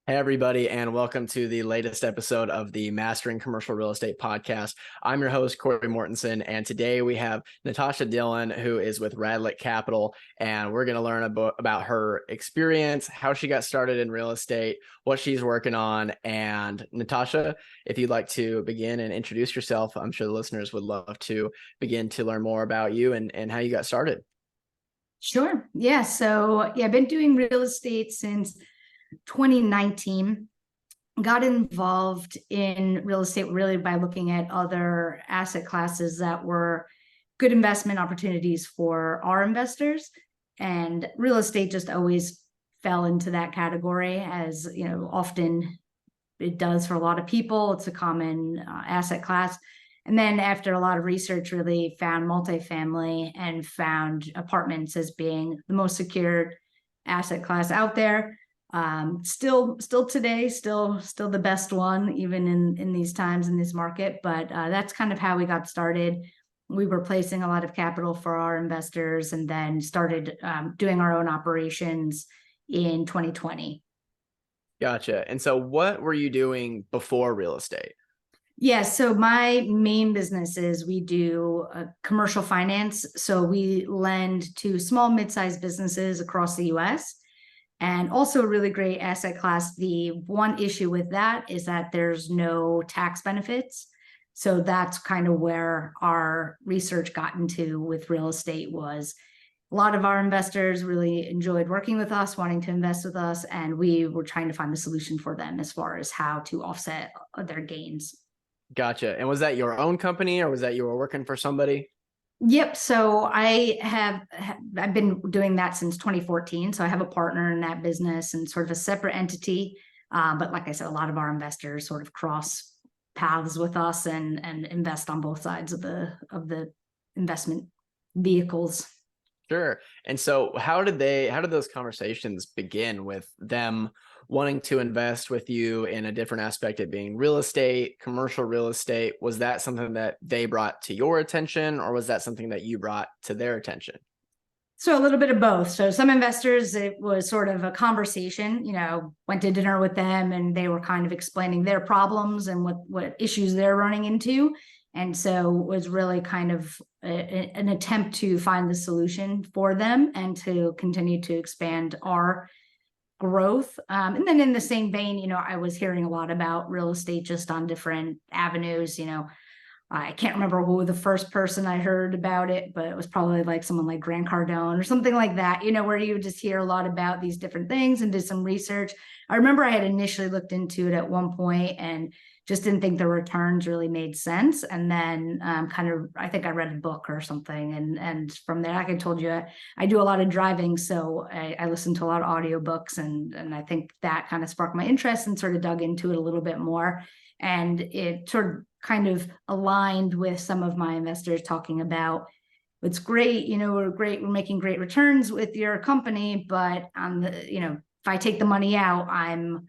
Hey, everybody, and welcome to the latest episode of the Mastering Commercial Real Estate podcast. I'm your host, Cory Mortensen, and today we have Natasha Dillon, who is with Radlett Capital, and we're going to learn about her experience, how she got started in real estate, what she's working on. And Natasha, if you'd like to begin and introduce yourself, I'm sure the listeners would love to begin to learn more about you and how you got started. Sure. Yeah. I've been doing real estate since 2019. Got involved in real estate really by looking at other asset classes that were good investment opportunities for our investors. And real estate just always fell into that category, as you know, often it does for a lot of people. It's a common asset class. And then after a lot of research, really found multifamily and found apartments as being the most secured asset class out there. Still today, still the best one, even in these times in this market. But that's kind of how we got started. We were placing a lot of capital for our investors, and then started doing our own operations in 2020. Gotcha. And so what were you doing before real estate? Yeah, so my main business is we do commercial finance. So we lend to small, mid-sized businesses across the US, and also a really great asset class. The one issue with that is that there's no tax benefits. So that's kind of where our research got into with real estate. Was a lot of our investors really enjoyed working with us, wanting to invest with us, and we were trying to find a solution for them as far as how to offset their gains. Gotcha. And was that your own company or was that you were working for somebody? Yep. So I've been doing that since 2014. So I have a partner in that business and sort of a separate entity. But like I said, a lot of our investors sort of cross paths with us and invest on both sides of the investment vehicles. Sure. And so how did those conversations begin with them wanting to invest with you in a different aspect, it being real estate, commercial real estate? Was that something that they brought to your attention, or was that something that you brought to their attention? So a little bit of both. So some investors, it was sort of a conversation, went to dinner with them and they were kind of explaining their problems and what issues they're running into. And so it was really kind of an attempt to find the solution for them and to continue to expand our growth. And then in the same vein, I was hearing a lot about real estate just on different avenues. I can't remember who the first person I heard about it, but it was probably like someone like Grant Cardone or something like that, where you just hear a lot about these different things and did some research. I remember I had initially looked into it at one point and just didn't think the returns really made sense. And then I think I read a book or something. And from there, like I told you, I do a lot of driving. So I listen to a lot of audiobooks, and I think that kind of sparked my interest and sort of dug into it a little bit more. And it sort of kind of aligned with some of my investors talking about, it's great, we're making great returns with your company, but if I take the money out, I'm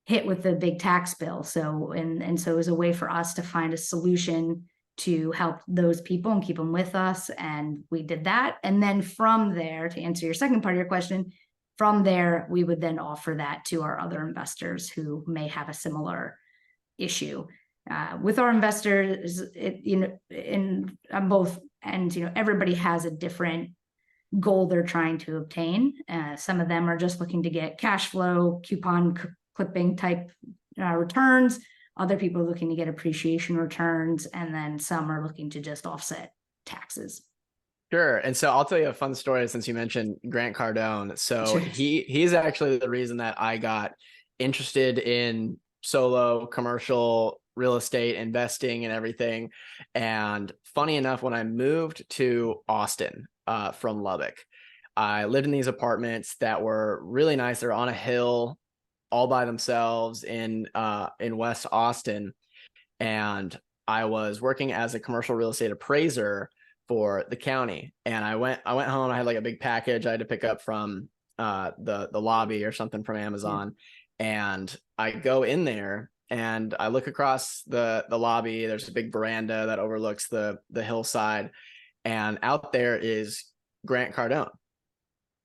hit with a big tax bill. So it was a way for us to find a solution to help those people and keep them with us. And we did that. And then from there, to answer your second part of your question, from there, we would then offer that to our other investors who may have a similar issue. With our investors, on both ends, everybody has a different goal they're trying to obtain. Some of them are just looking to get cash flow, coupon clipping type returns. Other people are looking to get appreciation returns, and then some are looking to just offset taxes. Sure. And so I'll tell you a fun story since you mentioned Grant Cardone. So Sure. he's actually the reason that I got interested in solo commercial real estate investing and everything. And funny enough, when I moved to Austin from Lubbock, I lived in these apartments that were really nice. They're on a hill all by themselves in West Austin. And I was working as a commercial real estate appraiser for the county. And I went home. I had like a big package I had to pick up from the lobby or something from Amazon. Yeah. And I go in there and I look across the lobby. There's a big veranda that overlooks the hillside. And out there is Grant Cardone.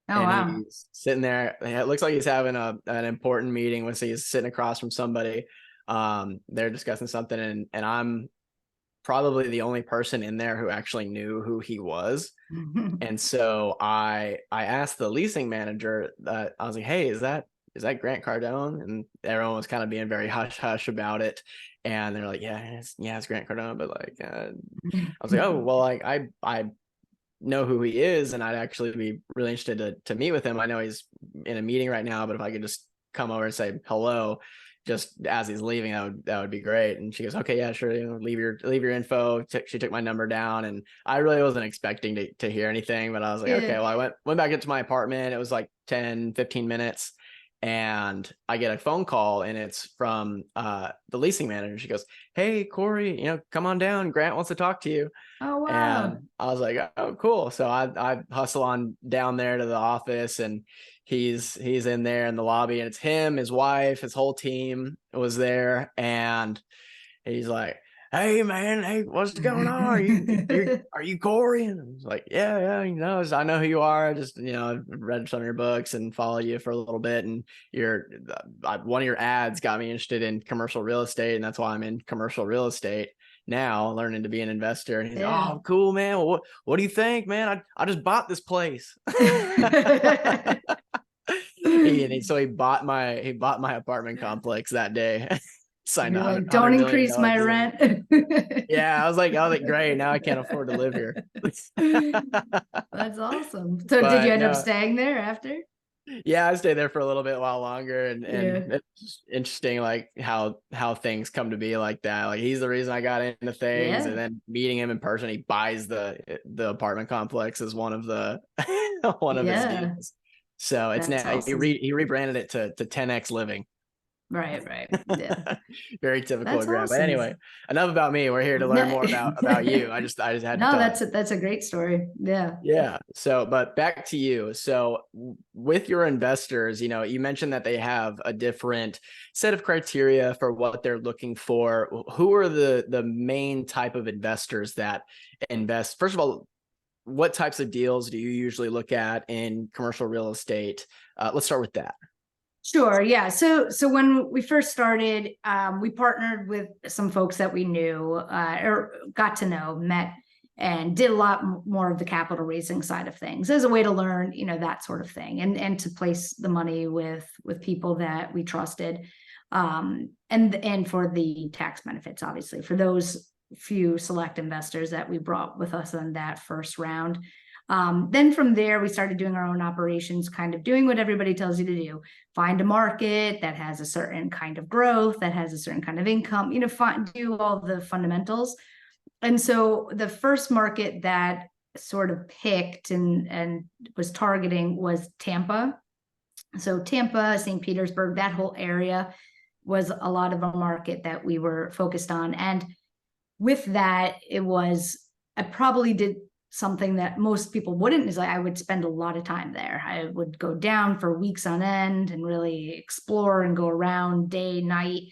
Oh, and wow. he's sitting there. It looks like he's having an important meeting with, he's sitting across from somebody. They're discussing something, and I'm probably the only person in there who actually knew who he was. And so I asked the leasing manager, that I was like, hey, is that Grant Cardone? And everyone was kind of being very hush hush about it. And they're like, yeah, it's Grant Cardone. But like, I was like, oh, well, like I know who he is, and I'd actually be really interested to meet with him. I know he's in a meeting right now, but if I could just come over and say hello just as he's leaving, that would be great. And she goes, okay, yeah, sure, leave your info. She took my number down, and I really wasn't expecting to hear anything, but I was like, okay. Well, I went back into my apartment. It was like 10-15 minutes, and I get a phone call, and it's from the leasing manager. She goes, hey, Cory, come on down, Grant wants to talk to you. Oh, wow. And I was like, oh, cool. So I hustle on down there to the office, and he's in there in the lobby, and it's him, his wife, his whole team was there. And he's like, hey man, hey, what's going on? Are you Cory? And I was like, yeah, I know who you are. I just, I've read some of your books and follow you for a little bit. And one of your ads got me interested in commercial real estate, and that's why I'm in commercial real estate now, learning to be an investor. And he's like, oh, cool, man. Well, what do you think, man? I just bought this place. So he bought my apartment complex that day. Signed You're a like, $100 don't million increase my deal. rent. Yeah, I was like, great. Now I can't afford to live here. That's awesome. So did But you end up no, staying there after? yeah, I stayed there for a little bit while longer, and Yeah. it's interesting, like how things come to be like that. Like, he's the reason I got into things, and Yeah. then meeting him in person, he buys the apartment complex as one of the one of his Yeah. deals. So it's That's now awesome. he rebranded it to 10x Living. Right. Yeah. Very typical That's of Grant. But awesome. anyway, enough about me. We're here to learn No, more about you. I just had to no, talk. that's a great story. Yeah. Yeah. So, but back to you. So, with your investors, you mentioned that they have a different set of criteria for what they're looking for. Who are the main type of investors that invest? First of all, what types of deals do you usually look at in commercial real estate? Let's start with that. Sure. Yeah. So when we first started, we partnered with some folks that we knew, or got to know, met, and did a lot more of the capital raising side of things as a way to learn, that sort of thing, and to place the money with people that we trusted, and for the tax benefits, obviously, for those few select investors that we brought with us on that first round. Then from there, we started doing our own operations, kind of doing what everybody tells you to do. Find a market that has a certain kind of growth, that has a certain kind of income, do all the fundamentals. And so the first market that sort of picked and was targeting was Tampa. So Tampa, St. Petersburg, that whole area was a lot of a market that we were focused on. And with that, I probably did something that most people wouldn't, is like I would spend a lot of time there. I would go down for weeks on end and really explore and go around day, night,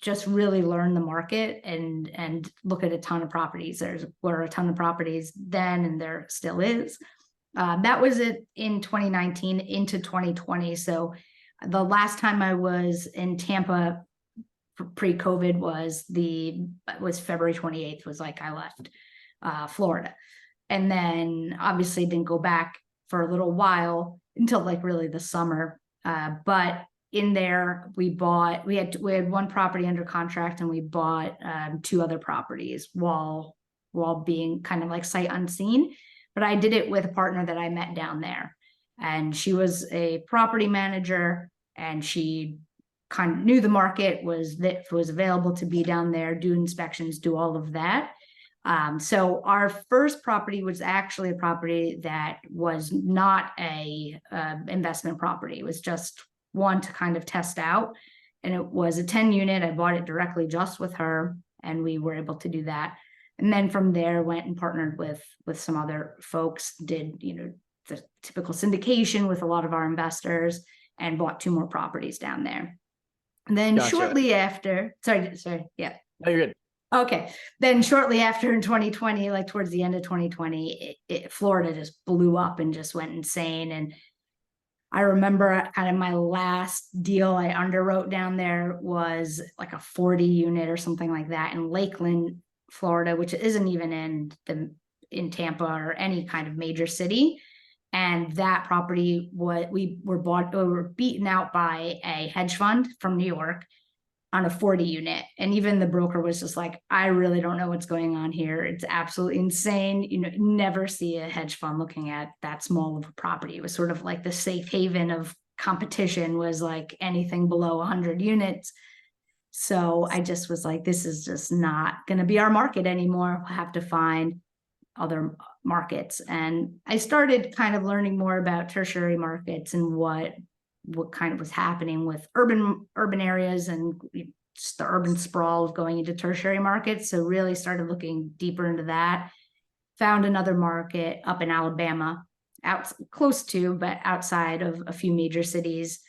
just really learn the market and look at a ton of properties. Were a ton of properties then, and there still is. That was it in 2019 into 2020. So the last time I was in Tampa pre-COVID was February 28th, was like I left Florida. And then obviously didn't go back for a little while until like really the summer. But in there, we had one property under contract, and we bought 2 other properties while being kind of like sight unseen. But I did it with a partner that I met down there, and she was a property manager, and she kind of knew the market, was available to be down there, do inspections, do all of that. So our first property was actually a property that was not a investment property. It was just one to kind of test out. And it was a 10 unit. I bought it directly just with her, and we were able to do that. And then from there went and partnered with some other folks, did, the typical syndication with a lot of our investors, and bought 2 more properties down there. And then Gotcha. shortly after, sorry. Yeah. No, you're good. Okay. Then shortly after, in 2020, like towards the end of 2020, Florida just blew up and just went insane. And I remember kind of my last deal I underwrote down there was like a 40 unit or something like that in Lakeland, Florida, which isn't even in Tampa or any kind of major city. And that property, we were beaten out by a hedge fund from New York on a 40 unit. And even the broker was just like, I really don't know what's going on here. It's absolutely insane. You know, never see a hedge fund looking at that small of a property. It was sort of like the safe haven of competition, was like anything below 100 units. So I just was like, this is just not going to be our market anymore. We'll have to find other markets. And I started kind of learning more about tertiary markets and what kind of was happening with urban areas and just the urban sprawl of going into tertiary markets. So really started looking deeper into that. Found another market up in Alabama, out close to, but outside of a few major cities.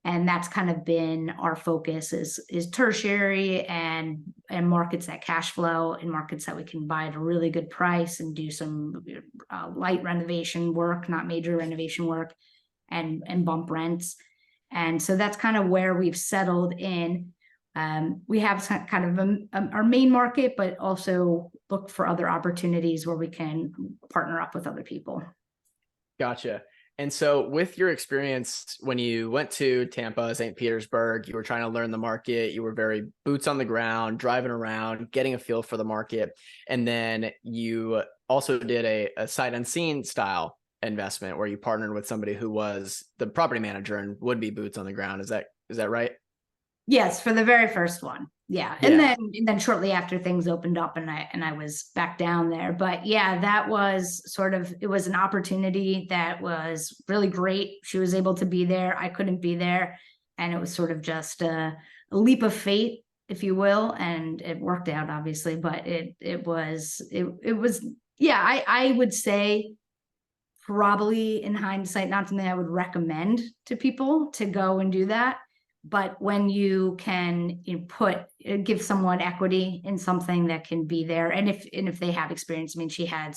And that's kind of been our focus is tertiary and markets that cash flow, and markets that we can buy at a really good price and do some light renovation work, not major renovation work, and bump rents. And so that's kind of where we've settled in. We have kind of our main market, but also look for other opportunities where we can partner up with other people. Gotcha. And so with your experience, when you went to Tampa, St. Petersburg, you were trying to learn the market, you were very boots on the ground, driving around, getting a feel for the market. And then you also did a sight unseen style investment where you partnered with somebody who was the property manager and would be boots on the ground. Is that right? Yes, for the very first one. Yeah. Yeah. And then shortly after, things opened up and I was back down there. But yeah, that was sort of, it was an opportunity that was really great. She was able to be there. I couldn't be there. And it was sort of just a leap of fate, if you will. And it worked out, obviously, but it was, yeah, I would say probably in hindsight, not something I would recommend to people to go and do that. But when you can give someone equity in something that can be there, and if they have experience, I mean, she had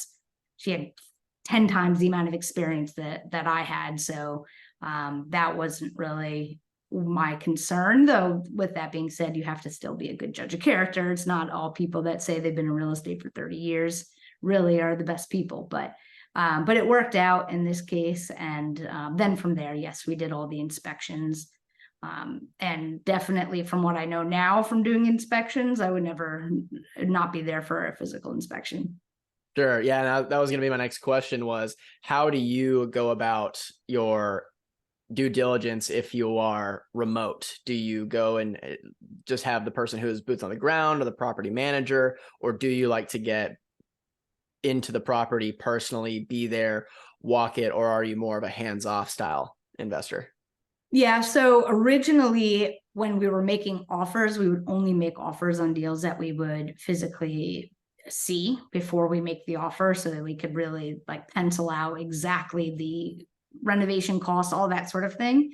10 times the amount of experience that I had. So that wasn't really my concern, though. With that being said, you have to still be a good judge of character. It's not all people that say they've been in real estate for 30 years really are the best people, but it worked out in this case. And then from there, yes, we did all the inspections. And definitely from what I know now from doing inspections, I would never not be there for a physical inspection. Sure. Yeah. That was going to be my next question, was how do you go about your due diligence if you are remote? Do you go and just have the person who is boots on the ground or the property manager, or do you like to get into the property personally, be there, walk it, or are you more of a hands-off style investor? Yeah. So originally, when we were making offers, we would only make offers on deals that we would physically see before we make the offer, so that we could really like pencil out exactly the renovation costs, all that sort of thing.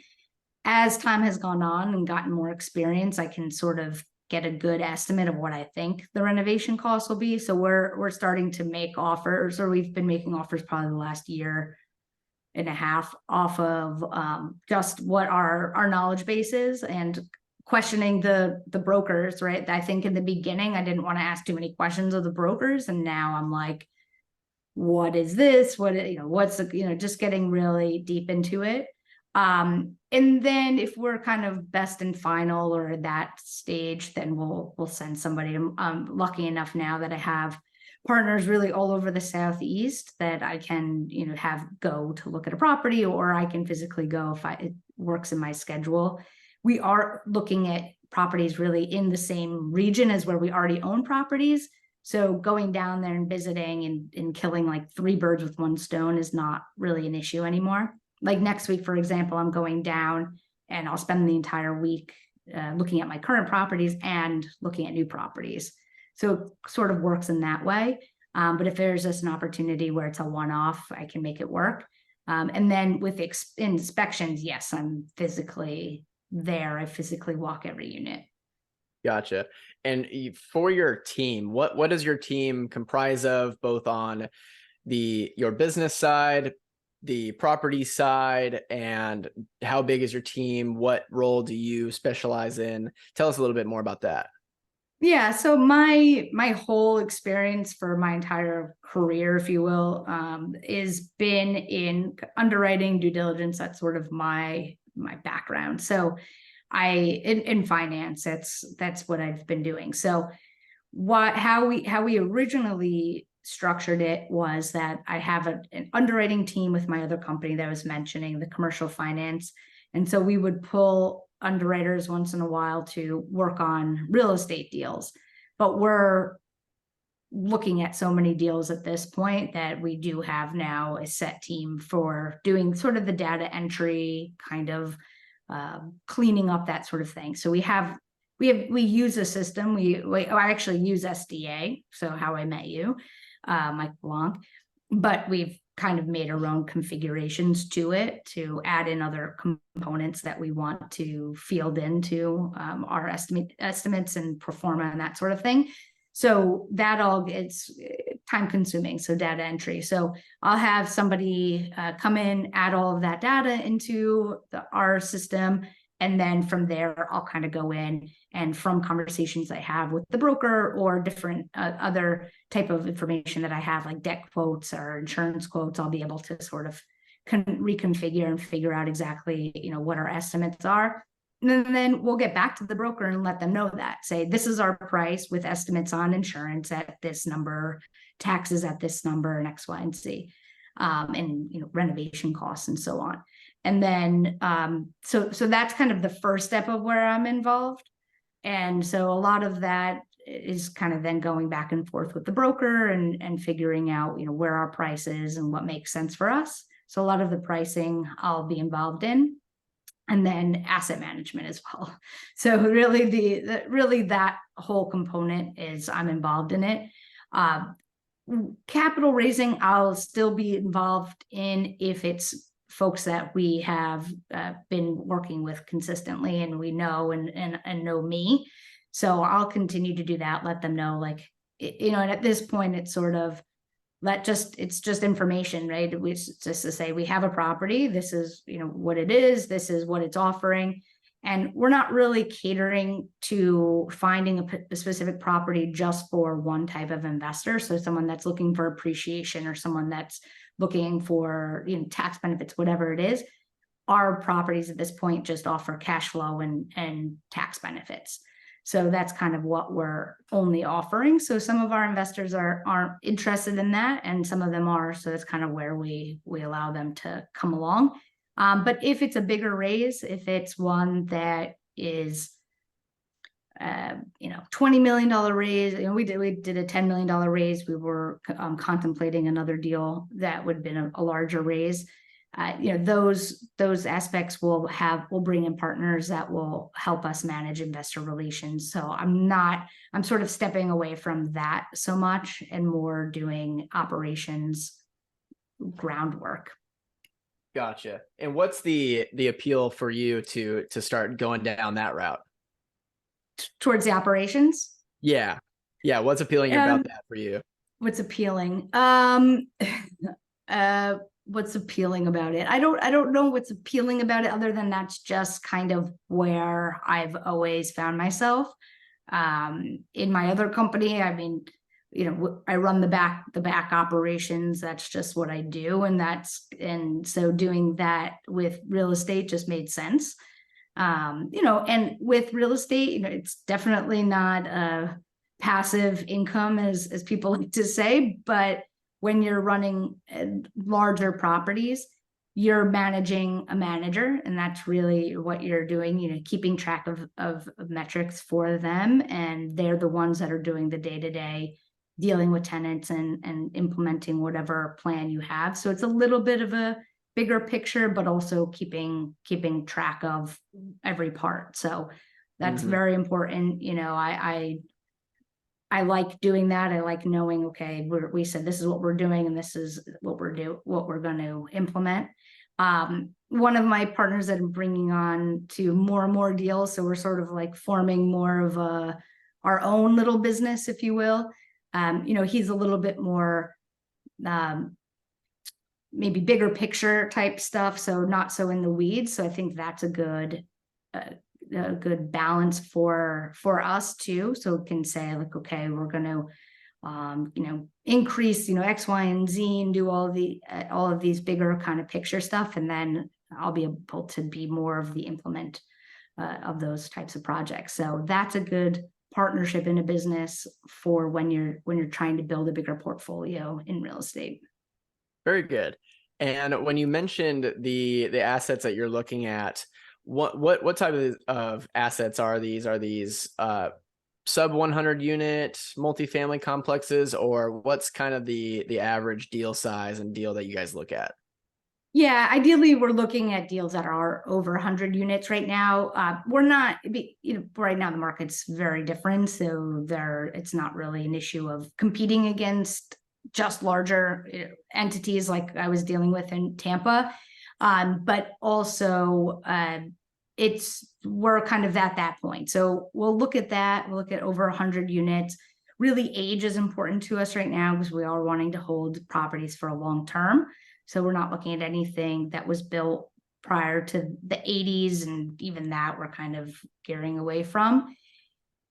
As time has gone on and gotten more experience, I can sort of get a good estimate of what I think the renovation costs will be. So we're starting to make offers, or we've been making offers probably the last year and a half off of just what our knowledge base is, and questioning the brokers, right? I think in the beginning I didn't want to ask too many questions of the brokers, and now I'm like, what is this? What's just getting really deep into it. And then if we're kind of best and final or that stage, then we'll send somebody. I'm lucky enough now that I have partners really all over the Southeast that I can, have go to look at a property, or I can physically go if it works in my schedule. We are looking at properties really in the same region as where we already own properties. So going down there and visiting and killing like 3 birds with 1 stone is not really an issue anymore. Like next week, for example, I'm going down and I'll spend the entire week looking at my current properties and looking at new properties. So it sort of works in that way. But if there's just an opportunity where it's a one-off, I can make it work. And then with inspections, yes, I'm physically there. I physically walk every unit. Gotcha. And for your team, what does your team comprise of, both on your business side, the property side, and how big is your team? What role do you specialize in? Tell us a little bit more about that. Yeah, so my whole experience for my entire career, if you will, is been in underwriting, due diligence. That's sort of my background. So in finance, that's what I've been doing. So how we originally structured it was that I have an underwriting team with my other company that I was mentioning, the commercial finance. And so we would pull underwriters once in a while to work on real estate deals. But we're looking at so many deals at this point that we do have now a set team for doing sort of the data entry, kind of cleaning up, that sort of thing. So we use a system. I actually use SDA, so How I Met You, Mike Blanc, but we've kind of made our own configurations to it to add in other components that we want to field into our estimates and pro forma and that sort of thing. So that all gets time consuming. So data entry. So I'll have somebody come in, add all of that data into our system. And then from there, I'll kind of go in, and from conversations I have with the broker or different other type of information that I have, like debt quotes or insurance quotes, I'll be able to sort of reconfigure and figure out exactly, what our estimates are. And then we'll get back to the broker and let them know that, say, this is our price with estimates on insurance at this number, taxes at this number, and X, Y, and Z, and renovation costs and so on. And then so that's kind of the first step of where I'm involved. And so a lot of that is kind of then going back and forth with the broker and figuring out, where our price is and what makes sense for us. So a lot of the pricing I'll be involved in, and then asset management as well. So really really that whole component is I'm involved in it. Capital raising, I'll still be involved in if it's folks that we have been working with consistently and we know and know me. So I'll continue to do that, let them know, like, and at this point it's sort of it's just information, right? Just to say we have a property, this is, what it is, this is what it's offering. And we're not really catering to finding a specific property just for one type of investor. So someone that's looking for appreciation, or someone that's looking for, tax benefits, whatever it is. Our properties at this point just offer cash flow and tax benefits. So that's kind of what we're only offering. So some of our investors aren't interested in that, and some of them are. So that's kind of where we allow them to come along. But if it's a bigger raise, if it's one that is, $20 million raise, we did a $10 million raise. We were contemplating another deal that would have been a larger raise. Those aspects will bring in partners that will help us manage investor relations. So I'm sort of stepping away from that so much and more doing operations groundwork. Gotcha. And what's the appeal for you to start going down that route? Towards the operations? Yeah. What's appealing about that for you? What's appealing? What's appealing about it? I don't know what's appealing about it, other than that's just kind of where I've always found myself. In my other company, I mean, I run the back operations. That's just what I do. And so doing that with real estate just made sense. And with real estate, it's definitely not a passive income as people like to say, but when you're running larger properties, you're managing a manager, and that's really what you're doing, keeping track of metrics for them. And they're the ones that are doing the day-to-day dealing with tenants and implementing whatever plan you have. So it's a little bit of a bigger picture, but also keeping track of every part. So that's very important. I like doing that. I like knowing, okay, we said this is what we're doing, and this is what we're going to implement. One of my partners that I'm bringing on to more and more deals, so we're sort of like forming more of our own little business, if you will. He's a little bit more maybe bigger picture type stuff, so not so in the weeds. So I think that's a good balance for us too. So it can say like, okay, we're going to increase X, Y, and Z, and do all of these bigger kind of picture stuff, and then I'll be able to be more of the implement of those types of projects. So that's a good partnership in a business for when you're trying to build a bigger portfolio in real estate. Very good. And when you mentioned the assets that you're looking at, what type of assets are these? Are these sub 100 unit multifamily complexes, or what's kind of the average deal size and deal that you guys look at? Yeah, ideally, we're looking at deals that are over 100 units right now. We're not, right now the market's very different, so it's not really an issue of competing against just larger entities like I was dealing with in Tampa, but also we're kind of at that point. So we'll look at that. We'll look at over 100 units. Really, age is important to us right now because we are wanting to hold properties for a long term. So we're not looking at anything that was built prior to the 80s, and even that we're kind of gearing away from.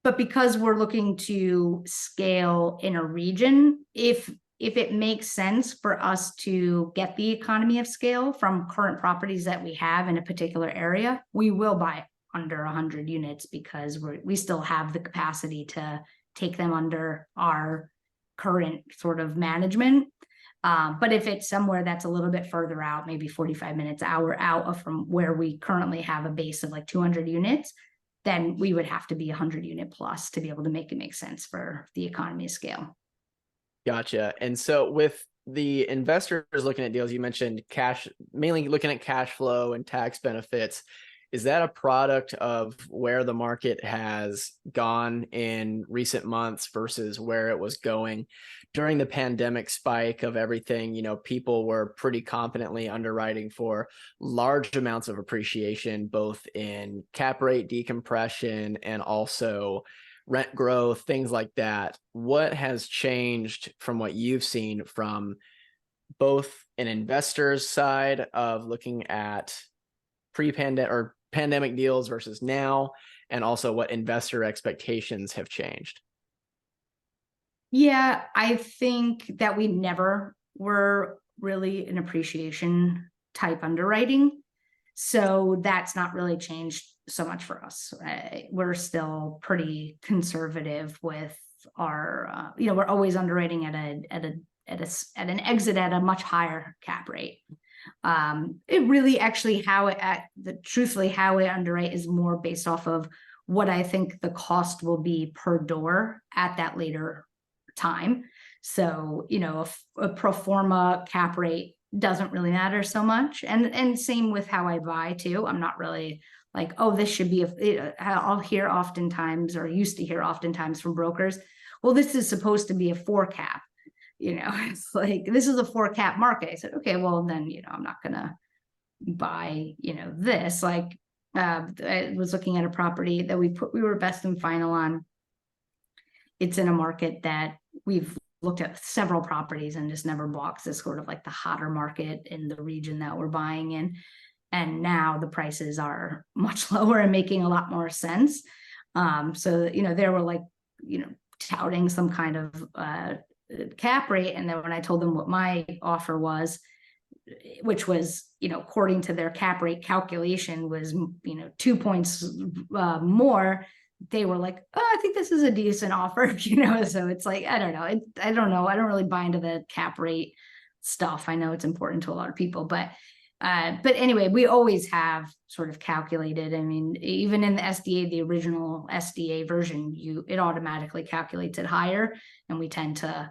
But because we're looking to scale in a region, if it makes sense for us to get the economy of scale from current properties that we have in a particular area, we will buy under 100 units because we still have the capacity to take them under our current sort of management. But if it's somewhere that's a little bit further out, maybe 45 minutes, hour out from where we currently have a base of like 200 units, then we would have to be 100 unit plus to be able to make it make sense for the economy of scale. Gotcha. And so with the investors looking at deals, you mentioned mainly looking at cash flow and tax benefits. Is that a product of where the market has gone in recent months versus where it was going during the pandemic spike of everything? People were pretty confidently underwriting for large amounts of appreciation, both in cap rate decompression and also rent growth, things like that. What has changed from what you've seen from both an investor's side of looking at pre-pandemic or pandemic deals versus now, and also what investor expectations have changed? Yeah, I think that we never were really an appreciation type underwriting. So that's not really changed so much for us. We're still pretty conservative with our, we're always underwriting at an exit at a much higher cap rate. It really actually truthfully how I underwrite is more based off of what I think the cost will be per door at that later time. So, a pro forma cap rate doesn't really matter so much. And same with how I buy too. I'm not really like, oh, this should be I'll hear oftentimes, or used to hear oftentimes from brokers, well, this is supposed to be a 4 cap. It's like, this is a 4 cap market. I said, okay, well then, I'm not gonna buy, this. Like, I was looking at a property that we were best and final on. It's in a market that we've looked at several properties and just never bought, because it's sort of like the hotter market in the region that we're buying in. And now the prices are much lower and making a lot more sense. So, they were like, touting some kind of cap rate. And then when I told them what my offer was, which was, according to their cap rate calculation was, 2 points more, they were like, oh, I think this is a decent offer, so it's like, I don't know. I don't know. I don't really buy into the cap rate stuff. I know it's important to a lot of people, but anyway, we always have sort of calculated. I mean, even in the SDA, the original SDA version, it automatically calculates it higher, and we tend to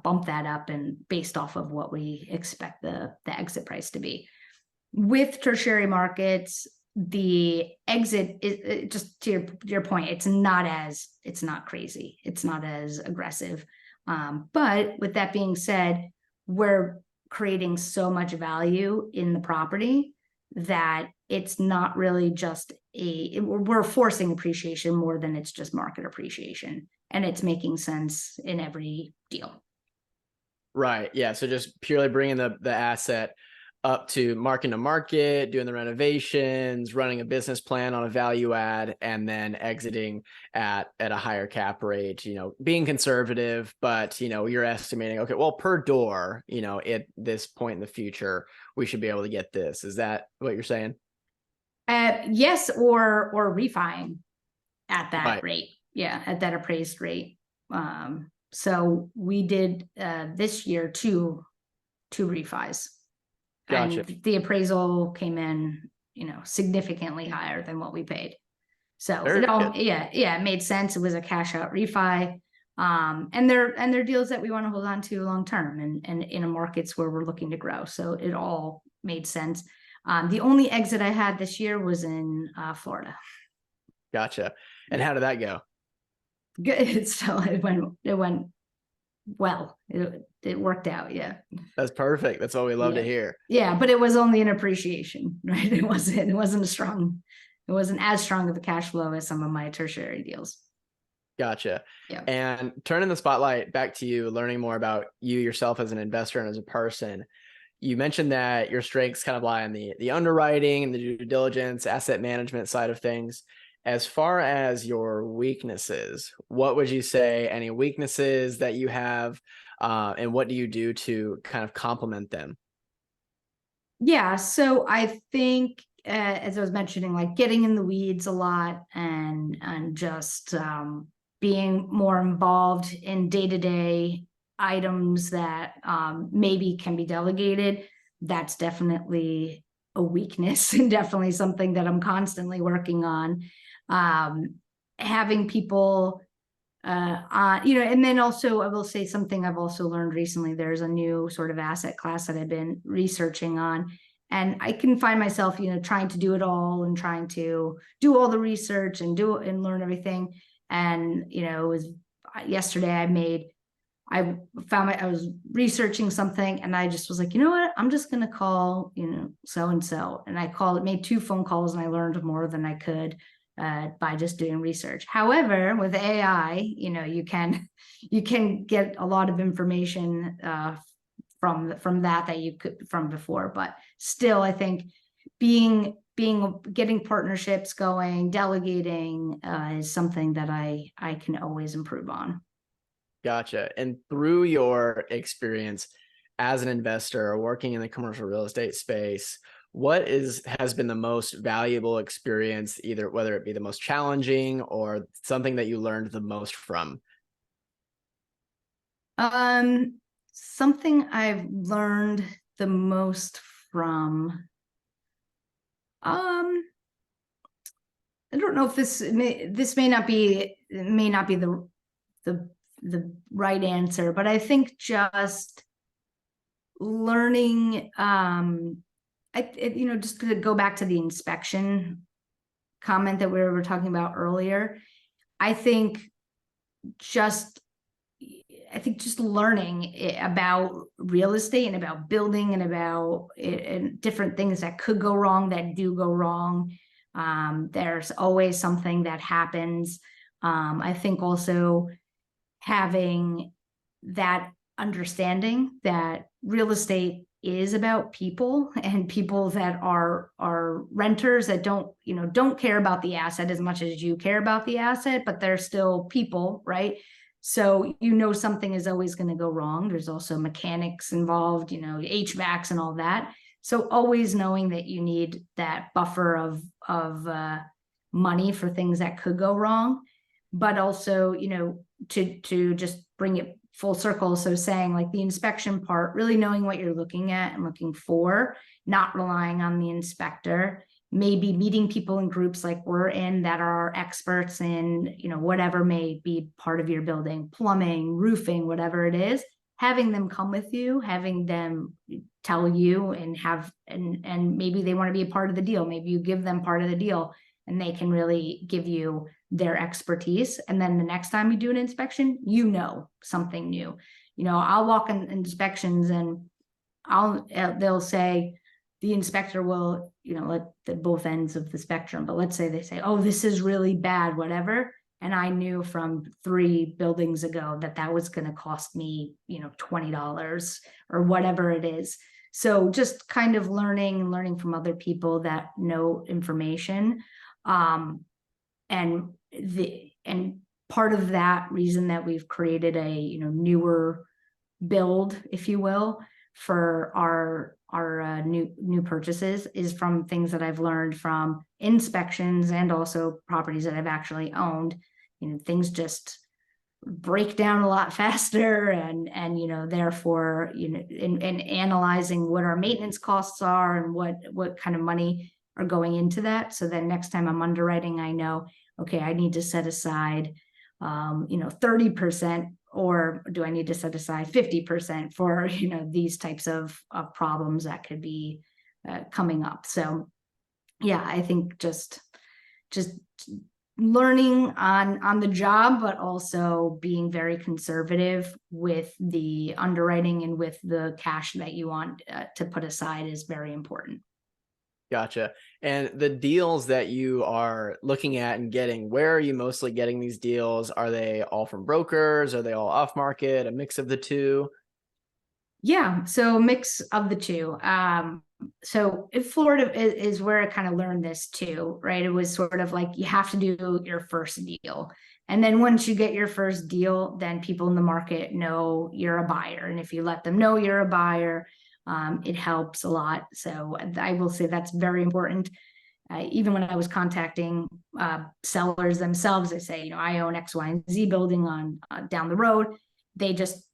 bump that up and based off of what we expect the exit price to be. With tertiary markets, the exit is just to your point, it's not crazy, it's not as aggressive, but with that being said, we're creating so much value in the property that it's not really just we're forcing appreciation more than it's just market appreciation, and it's making sense in every deal. Right. Yeah. So just purely bringing the asset up to market, doing the renovations, running a business plan on a value add, and then exiting at a higher cap rate, being conservative, but you're estimating, okay, well, per door, at this point in the future, we should be able to get this. Is that what you're saying? Yes, or refining at that Right. rate. Yeah, at that appraised rate. So we did this year two refis, Gotcha. and the appraisal came in, significantly higher than what we paid. So it Very all, good. yeah, it made sense. It was a cash out refi. And they're deals that we want to hold on to long term, and in a markets where we're looking to grow. So it all made sense. The only exit I had this year was in Florida. Gotcha. And Yeah, how did that go? good. So it went well. It worked out. Yeah, That's perfect. That's what we love to yeah, hear. yeah. But it was only an appreciation, right? It wasn't as strong of a cash flow as some of my tertiary deals. Gotcha. Yeah. And turning the spotlight back to you, learning more about you yourself as an investor and as a person. You mentioned that your strengths kind of lie in the underwriting and the due diligence, asset management side of things. As far as your weaknesses, what would you say? Any weaknesses that you have, and what do you do to kind of complement them? Yeah, so I think as I was mentioning, like getting in the weeds a lot, and just being more involved in day-to-day items that maybe can be delegated. That's definitely a weakness and definitely something that I'm constantly working on. Um, Having people and then also I will say something I've also learned recently. There's a new sort of asset class that I've been researching on, and I can find myself, trying to do it all and trying to do all the research and do and learn everything. And it was yesterday I I was researching something, and I just was like, you know what, I'm just gonna call, so and so, and made 2 phone calls, and I learned more than I could by just doing research. However, with AI, you can get a lot of information from that you could from before. But still, I think getting partnerships going, delegating is something that I can always improve on. Gotcha. And through your experience as an investor or working in the commercial real estate space, what has been the most valuable experience, either whether it be the most challenging or something that you learned the most from? Something I've learned the most from, I don't know if this may not be the the right answer, but I think just learning, just to go back to the inspection comment that we were talking about earlier. I think just just learning about real estate and about building and about and different things that could go wrong, that do go wrong. There's always something that happens. I think also having that understanding that real estate is about people, and people that are renters that don't care about the asset as much as you care about the asset, but they're still people, right? So something is always going to go wrong. There's also mechanics involved, HVACs and all that. So always knowing that you need that buffer of money for things that could go wrong, but also to just bring it full circle. So saying, like, the inspection part, really knowing what you're looking at and looking for, not relying on the inspector, maybe meeting people in groups like we're in that are experts in, whatever may be part of your building, plumbing, roofing, whatever it is, having them come with you, having them tell you, and maybe they want to be a part of the deal. Maybe you give them part of the deal and they can really give you their expertise. And then the next time you do an inspection, something new. I'll walk in inspections and they'll say, the inspector will, let the both ends of the spectrum, but let's say they say, oh, this is really bad, whatever. And I knew from 3 buildings ago that that was going to cost me, $20 or whatever it is. So just kind of learning from other people that know information. And part of that reason that we've created a, newer build, if you will, for our new purchases is from things that I've learned from inspections and also properties that I've actually owned. Things just break down a lot faster, and therefore, in analyzing what our maintenance costs are and what kind of money are going into that. So then next time I'm underwriting, I know, okay, I need to set aside 30%, or do I need to set aside 50% for, these types of problems that could be coming up. So yeah, I think just learning on the job, but also being very conservative with the underwriting and with the cash that you want to put aside is very important. Gotcha. And the deals that you are looking at and getting, where are you mostly getting these deals? Are they all from brokers? Are they all off market? A mix of the two? Yeah, so a mix of the two. So in Florida is where I kind of learned this too, right? It was sort of like you have to do your first deal. And then once you get your first deal, then people in the market know you're a buyer. And if you let them know you're a buyer, it helps a lot. So I will say that's very important. Even when I was contacting sellers themselves, they say, I own X, Y, and Z building on down the road.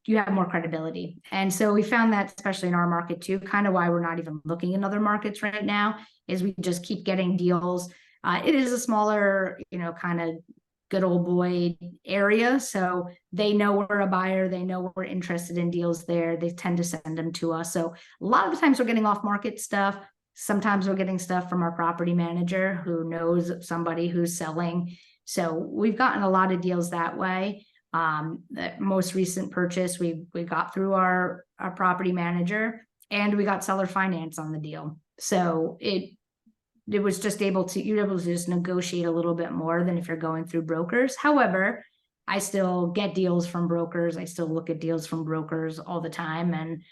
You have more credibility. And so we found that, especially in our market too, kind of why we're not even looking in other markets right now, is we just keep getting deals. It is a smaller, kind of good old boy area. So they know we're a buyer. They know we're interested in deals there. They tend to send them to us. So a lot of the times we're getting off market stuff. Sometimes we're getting stuff from our property manager who knows somebody who's selling. So we've gotten a lot of deals that way. The most recent purchase we got through our property manager, and we got seller finance on the deal. So it was just you're able to just negotiate a little bit more than if you're going through brokers. However, I still get deals from brokers. I still look at deals from brokers all the time, and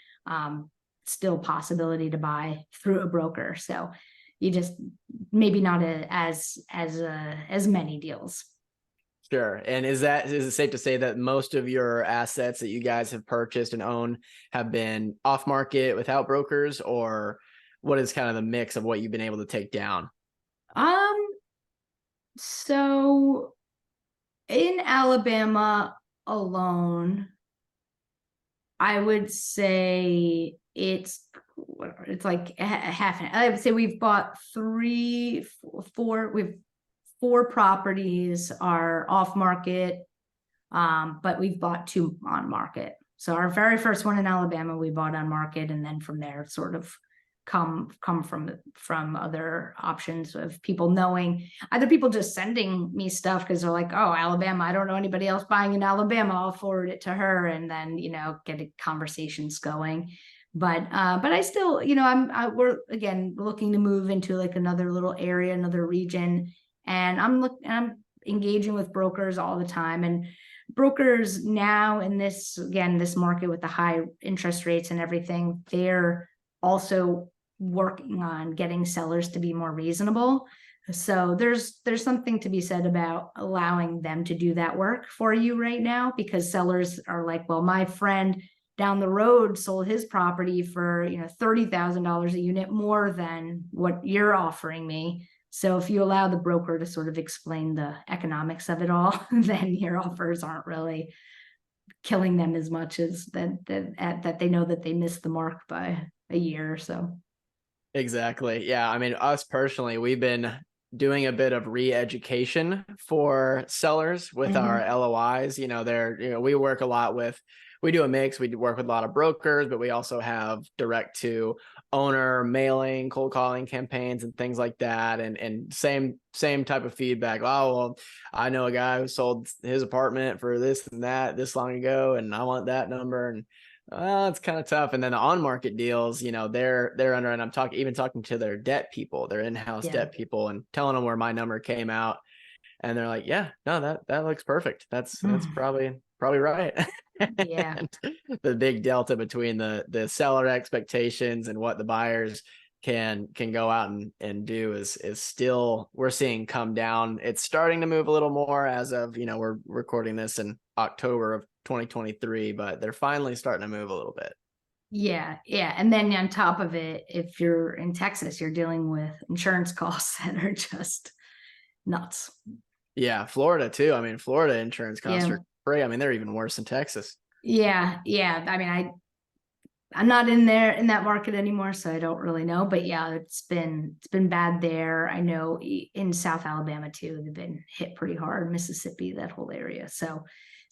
still possibility to buy through a broker. So you just maybe not as many deals. Sure. And is it safe to say that most of your assets that you guys have purchased and own have been off market without brokers, or what is kind of the mix of what you've been able to take down? So in Alabama alone, I would say it's like half. I would say we've bought 4 properties are off market, but we've bought 2 on market. So our very first one in Alabama, we bought on market, and then from there sort of come from other options of people knowing, either people just sending me stuff because they're like, oh, Alabama, I don't know anybody else buying in Alabama, I'll forward it to her, and then get conversations going. But I still, we're again looking to move into like another little area, another region, and I'm engaging with brokers all the time. And brokers now in this market with the high interest rates and everything, they're also working on getting sellers to be more reasonable. So there's something to be said about allowing them to do that work for you right now, because sellers are like, well, my friend down the road sold his property for $30,000 a unit more than what you're offering me. So if you allow the broker to sort of explain the economics of it all, then your offers aren't really killing them as much as that they know that they missed the mark by a year or so. Exactly. Yeah. I mean, us personally, we've been doing a bit of re-education for sellers with our LOIs. We work a lot with, we do a mix. We work with a lot of brokers, but we also have direct to owner mailing, cold calling campaigns and things like that. And same type of feedback. Oh, well, I know a guy who sold his apartment for this and that this long ago, and I want that number. And it's kind of tough. And then the on-market deals, they're under, and I'm talking to their debt people, their in-house debt people, and telling them where my number came out. And they're like, yeah, no, that looks perfect. That's Mm, probably right. yeah. And the big delta between the seller expectations and what the buyers can go out and do is still, we're seeing come down. It's starting to move a little more as of, we're recording this in October of 2023, but they're finally starting to move a little bit. Yeah, yeah. And then on top of it, if you're in Texas, you're dealing with insurance costs that are just nuts. Yeah, Florida too. I mean, Florida insurance costs Yeah. are crazy. I mean, they're even worse than Texas. Yeah, yeah. I mean, I'm not in there in that market anymore, so I don't really know. But yeah, it's been bad there. I know in South Alabama too, they've been hit pretty hard, Mississippi, that whole area. So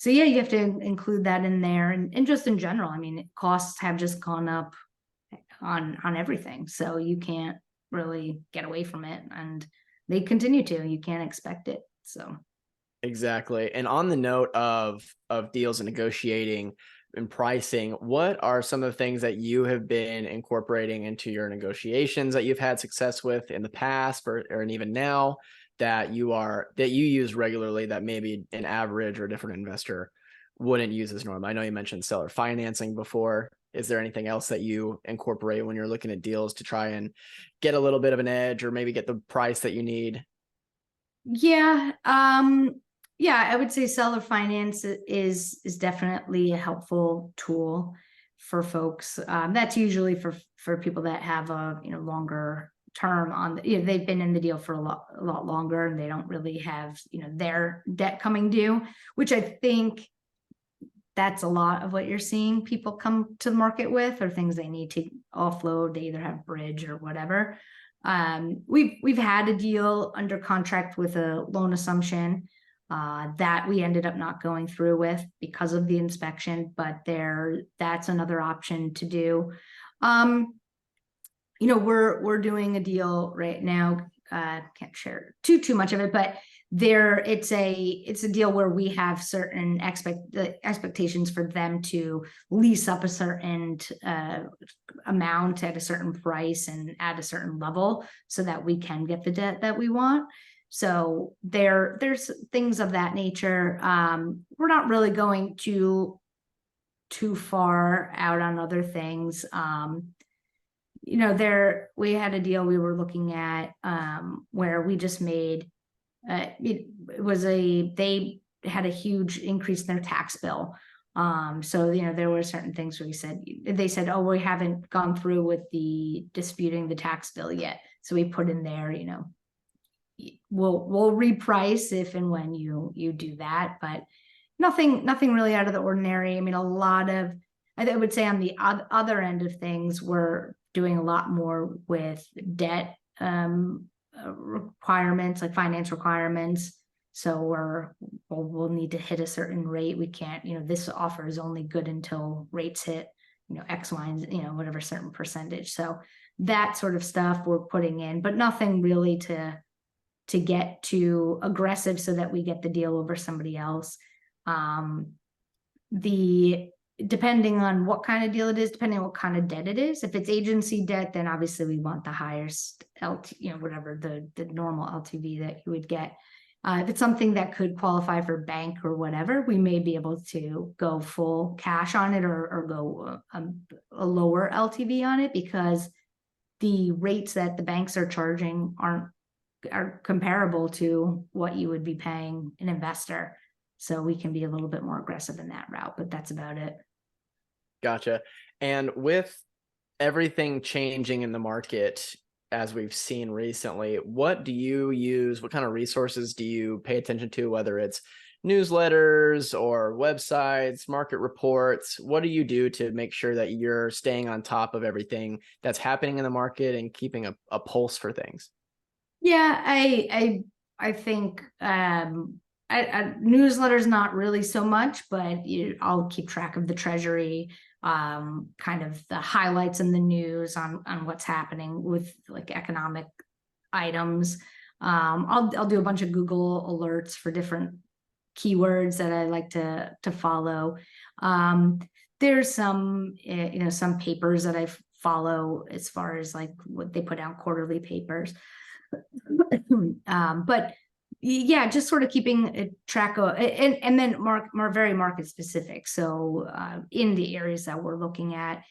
yeah, you have to include that in there, and just in general. I mean, costs have just gone up on everything, so you can't really get away from it, and they continue to. You can't expect it. So Exactly. And on the note of deals and negotiating and pricing, what are some of the things that you have been incorporating into your negotiations that you've had success with in the past or and even now that you use regularly that maybe an average or different investor wouldn't use as normal? I know you mentioned seller financing before. Is there anything else that you incorporate when you're looking at deals to try and get a little bit of an edge or maybe get the price that you need? yeah, yeah, I would say seller finance is definitely a helpful tool for folks. That's usually for people that have a longer term on they've been in the deal for a lot longer, and they don't really have their debt coming due, which I think that's a lot of what you're seeing people come to the market with, or things they need to offload. They either have bridge or whatever. We've had a deal under contract with a loan assumption that we ended up not going through with because of the inspection, but that's another option to do. We're doing a deal right now. Can't share too much of it, but it's a deal where we have certain expectations for them to lease up a certain amount at a certain price and at a certain level so that we can get the debt that we want. So there's things of that nature. We're not really going too far out on other things. We had a deal we were looking at where we just made they had a huge increase in their tax bill. So there were certain things where they said, oh, we haven't gone through with the disputing the tax bill yet. So we put in there, we'll reprice if and when you do that, but nothing really out of the ordinary. I mean, I would say on the other end of things, we're doing a lot more with debt requirements, like finance requirements. So we'll need to hit a certain rate. We can't, this offer is only good until rates hit, X, Y, and whatever certain percentage. So that sort of stuff we're putting in, but nothing really to get too aggressive so that we get the deal over somebody else. Depending on what kind of deal it is, depending on what kind of debt it is. If it's agency debt, then obviously we want the highest whatever the normal LTV that you would get. If it's something that could qualify for bank or whatever, we may be able to go full cash on it or go a lower LTV on it, because the rates that the banks are charging are comparable to what you would be paying an investor. So we can be a little bit more aggressive in that route, but that's about it. Gotcha. And with everything changing in the market, as we've seen recently, what do you use? What kind of resources do you pay attention to, whether it's newsletters or websites, market reports? What do you do to make sure that you're staying on top of everything that's happening in the market and keeping a pulse for things? Yeah, I think newsletters not really so much, but I'll keep track of the Treasury, kind of the highlights in the news on what's happening with like economic items. I'll do a bunch of Google alerts for different keywords that I like to follow. There's some some papers that I follow as far as like what they put out, quarterly papers. But Yeah, just sort of keeping a track of, and then very market specific. So in the areas that we're looking at,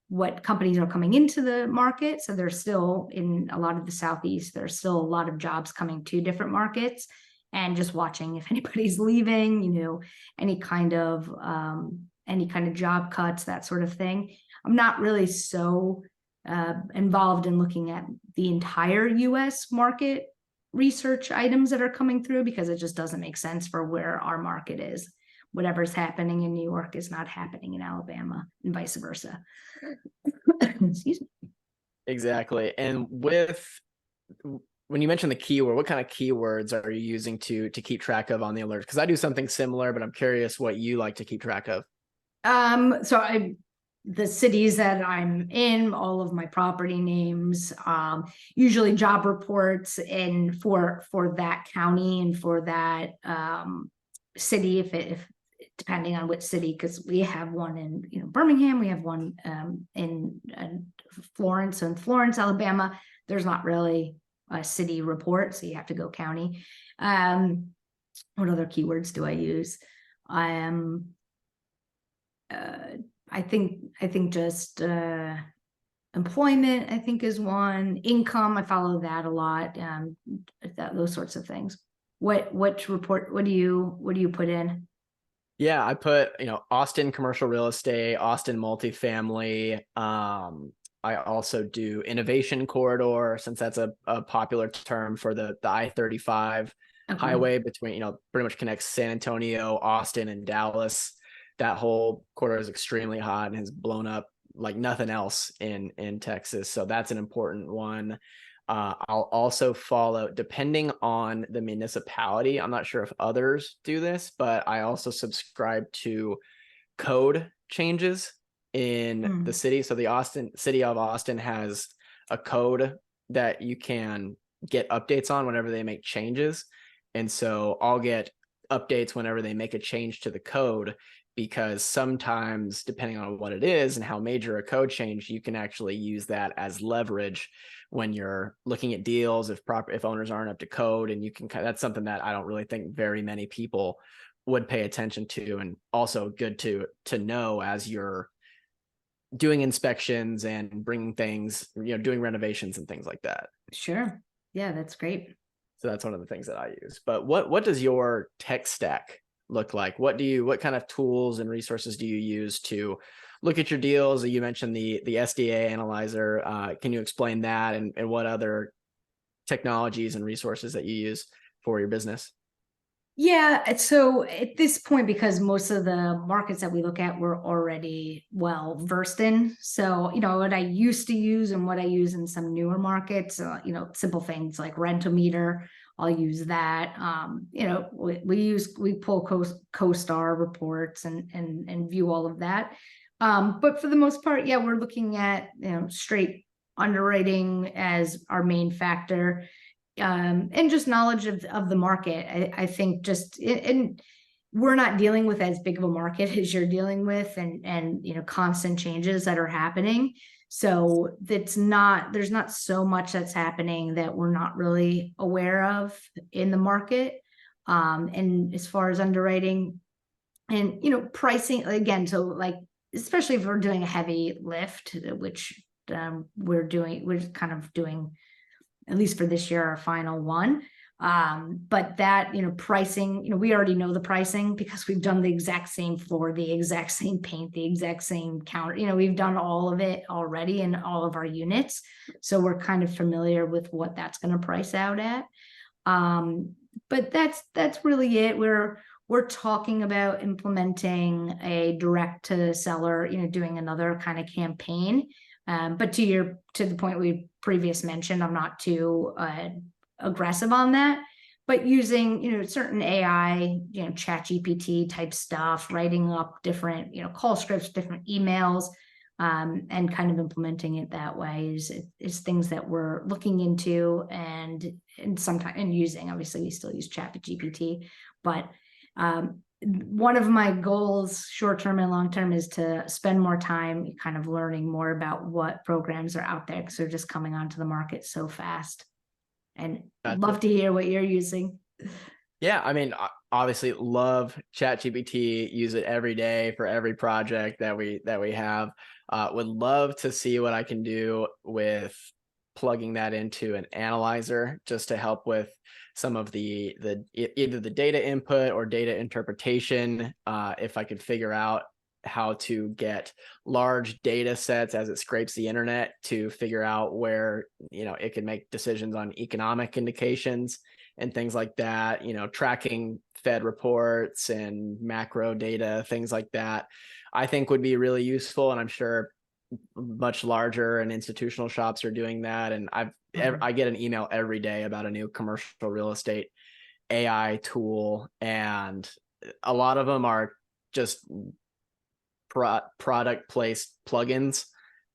what companies are coming into the market. So there's still, in a lot of the Southeast, there's still a lot of jobs coming to different markets, and just watching if anybody's leaving, any kind of job cuts, that sort of thing. I'm not really so involved in looking at the entire US market research items that are coming through, because it just doesn't make sense for where our market is. Whatever's happening in New York is not happening in Alabama, and vice versa. Excuse me. Exactly. And when you mentioned the keyword, what kind of keywords are you using to keep track of on the alert? Because I do something similar, but I'm curious what you like to keep track of. The cities that I'm in, all of my property names, usually job reports, and for that county and for that city, if depending on which city, because we have one in Birmingham, we have one in Florence. So in Florence, Alabama, there's not really a city report, so you have to go county. What other keywords do I use? I think just employment, I think, is one. Income, I follow that a lot. Those sorts of things. What report? What do you put in? Yeah, I put, Austin commercial real estate, Austin multifamily. I also do innovation corridor, since that's a popular term for the I-35 highway between, pretty much connects San Antonio, Austin, and Dallas. That whole corridor is extremely hot and has blown up like nothing else in Texas. So that's an important one. I'll also follow, depending on the municipality. I'm not sure if others do this, but I also subscribe to code changes in the city. So the city of Austin has a code that you can get updates on whenever they make changes. And so I'll get updates whenever they make a change to the code, because sometimes, depending on what it is and how major a code change, you can actually use that as leverage when you're looking at deals, if owners aren't up to code. And that's something that I don't really think very many people would pay attention to, and also good to know as you're doing inspections and bringing things, doing renovations and things like that. Sure. Yeah, that's great. So that's one of the things that I use. But what does your tech stack look like? What kind of tools and resources do you use to look at your deals? You mentioned the SDA analyzer. Can you explain that, and what other technologies and resources that you use for your business? Yeah, so at this point, because most of the markets that we look at, we're already well versed in. So, what I used to use and what I use in some newer markets, simple things like Rentometer, I'll use that. We pull CoStar reports and view all of that. But for the most part, yeah, we're looking at, straight underwriting as our main factor. And just knowledge of the market. I think and we're not dealing with as big of a market as you're dealing with, and constant changes that are happening. So there's not so much that's happening that we're not really aware of in the market. And as far as underwriting and pricing, again, so like, especially if we're doing a heavy lift, which we're kind of doing, at least for this year, our final one. But that, pricing, we already know the pricing because we've done the exact same floor, the exact same paint, the exact same counter. We've done all of it already in all of our units. So we're kind of familiar with what that's going to price out at. But that's really it. We're talking about implementing a direct to seller, doing another kind of campaign. But to the point we previous mentioned, I'm not too aggressive on that, but using, certain AI, chat GPT type stuff, writing up different, call scripts, different emails, and kind of implementing it that way is things that we're looking into and sometimes using. Obviously we still use chat GPT, but one of my goals, short-term and long-term, is to spend more time kind of learning more about what programs are out there, because they're just coming onto the market so fast. And Gotcha. love to hear what you're using. Yeah, I mean, obviously love ChatGPT, use it every day for every project that we have. Would love to see what I can do with plugging that into an analyzer just to help with some of the either the data input or data interpretation. If I could figure out how to get large data sets as it scrapes the internet to figure out where, it could make decisions on economic indications and things like that, tracking Fed reports and macro data, things like that, I think would be really useful. And I'm sure much larger and institutional shops are doing that. And I get an email every day about a new commercial real estate AI tool, and a lot of them are just product placed plugins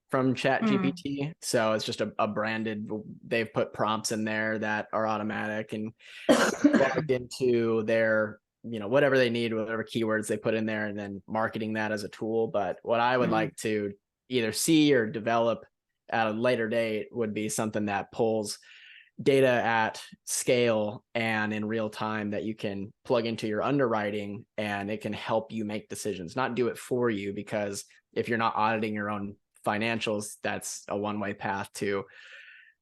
from ChatGPT. So it's just a branded, they've put prompts in there that are automatic and plugged into their, whatever they need, whatever keywords they put in there, and then marketing that as a tool. But what I would like to either see or develop at a later date would be something that pulls data at scale and in real time that you can plug into your underwriting, and it can help you make decisions, not do it for you, because if you're not auditing your own financials, that's a one-way path to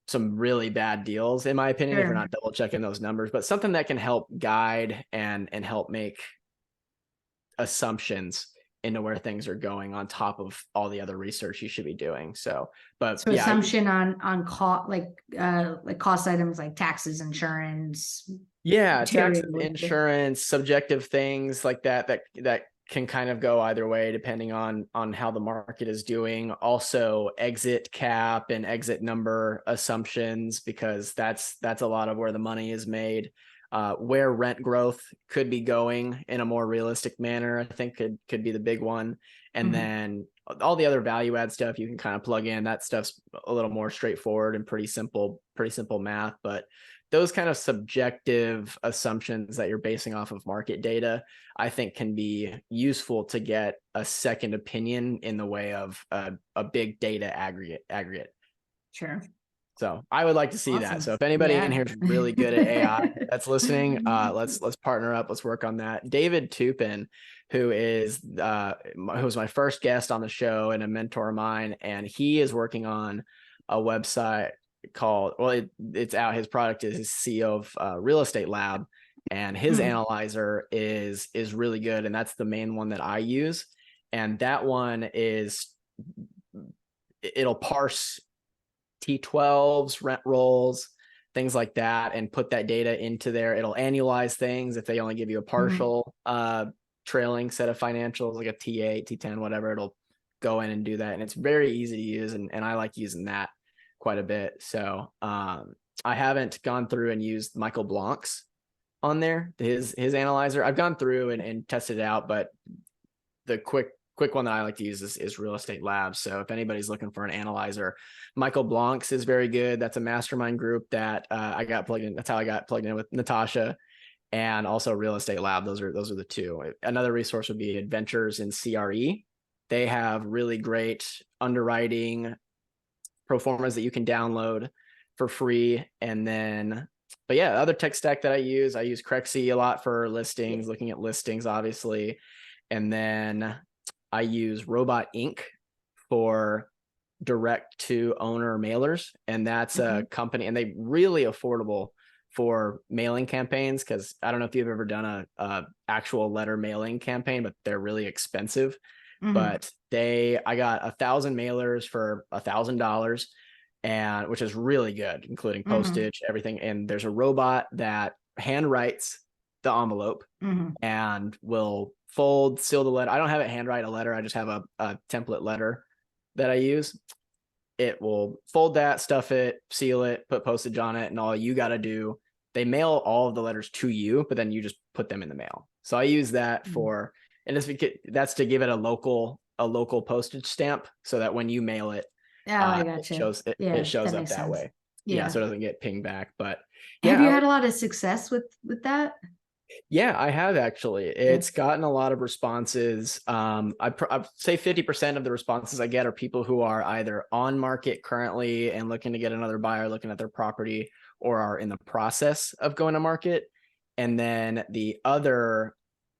some really bad deals, in my opinion, if you're not double checking those numbers. But something that can help guide and help make assumptions into where things are going on top of all the other research you should be doing. So yeah, assumption on cost, like cost items like taxes, insurance. Taxes, insurance, subjective things like that can kind of go either way depending on how the market is doing. Also exit cap and exit number assumptions, because that's a lot of where the money is made. Where rent growth could be going in a more realistic manner, I think could be the big one. And then all the other value add stuff you can kind of plug in. That stuff's a little more straightforward and pretty simple math. But those kind of subjective assumptions that you're basing off of market data, I think can be useful to get a second opinion in the way of a big data aggregate. Sure. So I would like to see that. So if anybody in here is really good at AI that's listening, let's partner up. Let's work on that. David Tupin, who was my first guest on the show and a mentor of mine, and he is working on a website called, it's out. His product is his CEO of Real Estate Lab, and his analyzer is really good, and that's the main one that I use. And that one it'll parse T12s, rent rolls, things like that, and put that data into there. It'll annualize things if they only give you a partial trailing set of financials, like a T8, T10, whatever. It'll go in and do that, and it's very easy to use, and I like using that quite a bit. So I haven't gone through and used Michael Blanc's on there, his analyzer. I've gone through and tested it out, but the quick one that I like to use is Real Estate Labs. So if anybody's looking for an analyzer, Michael Blanc's is very good. That's a mastermind group that I got plugged in. That's how I got plugged in with Natasha, and also Real Estate Lab. Those are the two. Another resource would be Adventures in CRE. They have really great underwriting pro formas that you can download for free. And then, but yeah, other tech stack that I use Crexy a lot for listings, looking at listings, obviously. And then I use Robot Inc. for direct to owner mailers. And that's a company, and they really affordable for mailing campaigns. Cause I don't know if you've ever done a actual letter mailing campaign, but they're really expensive. But I got 1,000 mailers for $1,000, and which is really good, including postage, everything. And there's a robot that handwrites the envelope and will fold, seal the letter. I don't have it handwrite a letter. I just have a template letter that I use. It will fold that, stuff it, seal it, put postage on it, and all you got to do, they mail all of the letters to you, but then you just put them in the mail. So I use that for, and that's to give it a local postage stamp, so that when you mail it, it shows up that way. Yeah, so it doesn't get pinged back. But have you had a lot of success with that? Yeah, I have actually. It's gotten a lot of responses. I'd say 50% of the responses I get are people who are either on market currently and looking to get another buyer looking at their property, or are in the process of going to market. And then the other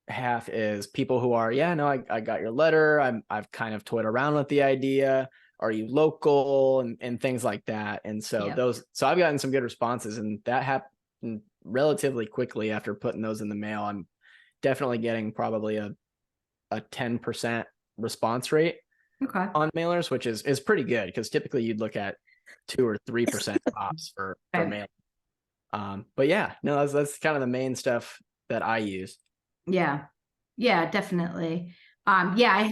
half is people who are, yeah, no, I got your letter. I've kind of toyed around with the idea. Are you local and things like that? And so so I've gotten some good responses, and that happened relatively quickly after putting those in the mail. I'm definitely getting probably a 10% response rate on mailers, which is pretty good, because typically you'd look at 2 or 3% tops for mail. But yeah, no, that's kind of the main stuff that I use. Yeah, definitely. I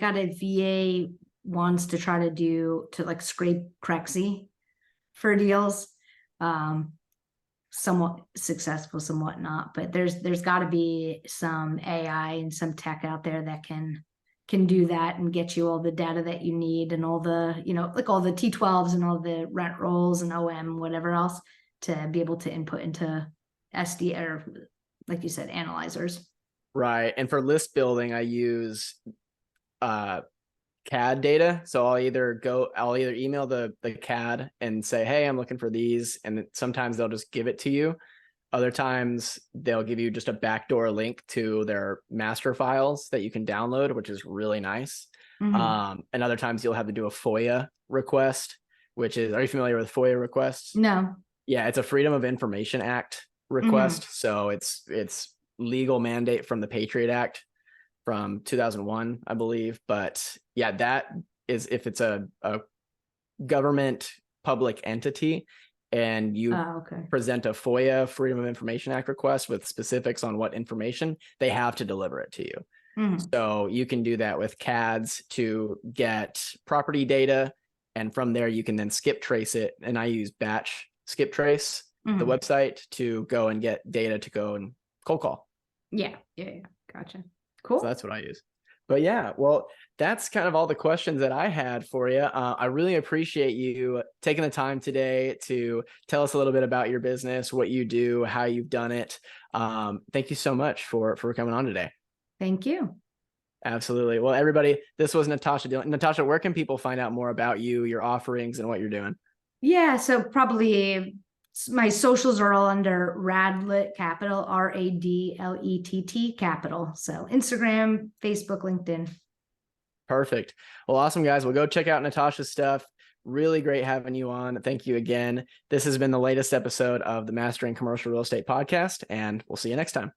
got a VA once to try to like scrape Crexy for deals. Somewhat successful, somewhat not, but there's got to be some AI and some tech out there that can do that and get you all the data that you need, and all the, like all the T12s and all the rent rolls and OM, whatever else, to be able to input into SD, or like you said, analyzers. Right. And for list building, I use CAD data. So I'll either email the CAD and say, hey, I'm looking for these. And sometimes they'll just give it to you. Other times they'll give you just a backdoor link to their master files that you can download, which is really nice. And other times you'll have to do a FOIA request, which is, are you familiar with FOIA requests? No. Yeah, it's a Freedom of Information Act request. So it's legal mandate from the Patriot Act from 2001, I believe. But yeah, that is if it's a government public entity and you present a FOIA, Freedom of Information Act request with specifics on what information, they have to deliver it to you. So you can do that with CADs to get property data, and from there you can then skip trace it. And I use Batch Skip Trace, the website, to go and get data to go and cold call. Yeah. Gotcha. Cool. So that's what I use. But yeah, well, that's kind of all the questions that I had for you. I really appreciate you taking the time today to tell us a little bit about your business, what you do, how you've done it. Thank you so much for coming on today. Thank you. Absolutely. Well, everybody, this was Natasha Dillon. Natasha, where can people find out more about you, your offerings, and what you're doing? Yeah, so probably my socials are all under Radlett Capital, Radlett Capital. So Instagram, Facebook, LinkedIn. Perfect. Well, awesome, guys. We'll go check out Natasha's stuff. Really great having you on. Thank you again. This has been the latest episode of the Mastering Commercial Real Estate podcast, and we'll see you next time.